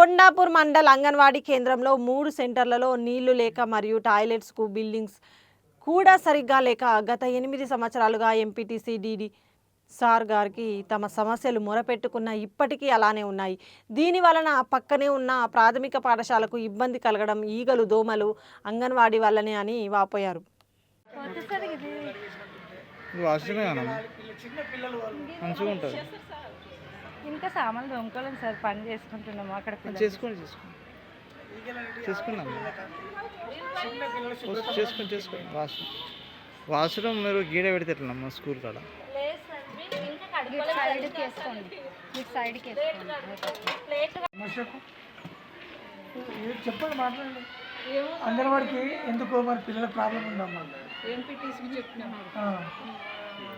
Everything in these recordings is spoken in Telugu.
కొండాపూర్ మండల్ అంగన్వాడీ కేంద్రంలో 3 సెంటర్లలో నీళ్లు లేక మరియు టాయిలెట్స్కు బిల్డింగ్స్ కూడా సరిగ్గా లేక గత 8 సంవత్సరాలుగా ఎంపీటీసీ డీడీ సార్ గారికి తమ సమస్యలు మొరపెట్టుకున్న ఇప్పటికీ అలానే ఉన్నాయి. దీని వలన పక్కనే ఉన్న ప్రాథమిక పాఠశాలకు ఇబ్బంది కలగడం ఈగలు దోమలు అంగన్వాడీ వల్లనే అని వాపోయారు. ఇంకా సామాన్లు దొంగకోలేం సార్, పని చేసుకుంటున్నాము అక్కడ వాష్రూమ్ మీరు గీడ పెడితే ఎట్లమ్మా స్కూల్ కాడ చెప్పండి, మాట్లాడండి. అంగన్వాడికి ఎందుకో మరి పిల్లల ప్రాబ్లం ఉందమ్మా. ఎంపీటీసీకి చెప్పినాం,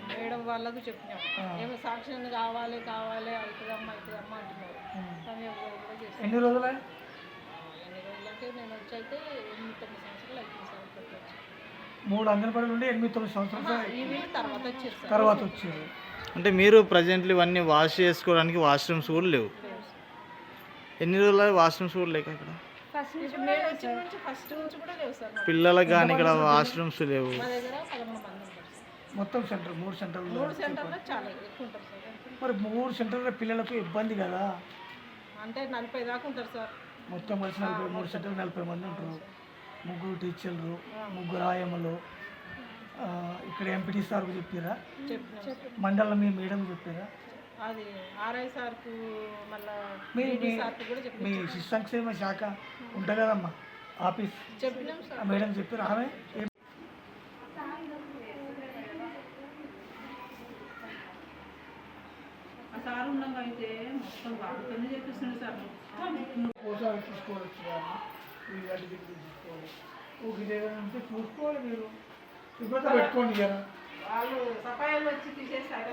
మేడం వాళ్ళకు చెప్పినాం. ఏమో సాక్ష్యం కావాలి అవుతుందమ్మా అంటున్నారు. ఎన్ని రోజులే? ఎన్ని రోజులకి నేను వచ్చి అయితే 8-9 సంవత్సరాలు అవుతుంది సార్. 3 అంగన్వాడీ నుండి 8-9 సంవత్సరాలు తర్వాత వచ్చారు. అంటే మీరు ప్రజెంట్లీ ఇవన్నీ వాష్ చేసుకోవడానికి వాష్రూమ్స్ కూడా లేవు. ఎన్ని రోజులు వాష్రూమ్స్ కూడా లేక ఇక్కడ ఫస్ట్ నుంచి కూడా లేవు సార్. పిల్లలకు కానీ ఇక్కడ వాష్రూమ్స్ లేవు. మా దగ్గర 13 మంది ఉంటారు మొత్తం సెంటర్ 3 సెంటర్లు. 3 సెంటర్లో చాలా ఎక్కువ ఉంటారు సార్. మరి 3 సెంటర్ల పిల్లలకు ఇబ్బంది కదా. అంటే 40 దాకా ఉంటారు సార్. మొత్తం కలిసి 3 సెంటర్లు 40 మంది ఉంటారు. 3 టీచర్లు, 3 ఆయమ్మలు. ఇక్కడ ఎంపీటీ సార్కు చెప్పారా? మండలం మీ మేడం చెప్పారా? అది ఆర్ఐ సార్కు మీ మళ్ళీ శిశు సంక్షేమ శాఖ ఉంటుంది కదమ్మా ఆఫీస్, చెప్పినాం సార్. మేడం చెప్పారు. ఆమె సార్ ఉన్నాక అయితే మొత్తం వాడుతూనే చెప్పిస్తున్నాడు సార్. పోసాలు తీసుకోవచ్చు, చూసుకోవాలి. మీరు శుభ్రత పెట్టుకోండి కదా. వాళ్ళు సఫాయిలు వచ్చి తీసేసారు.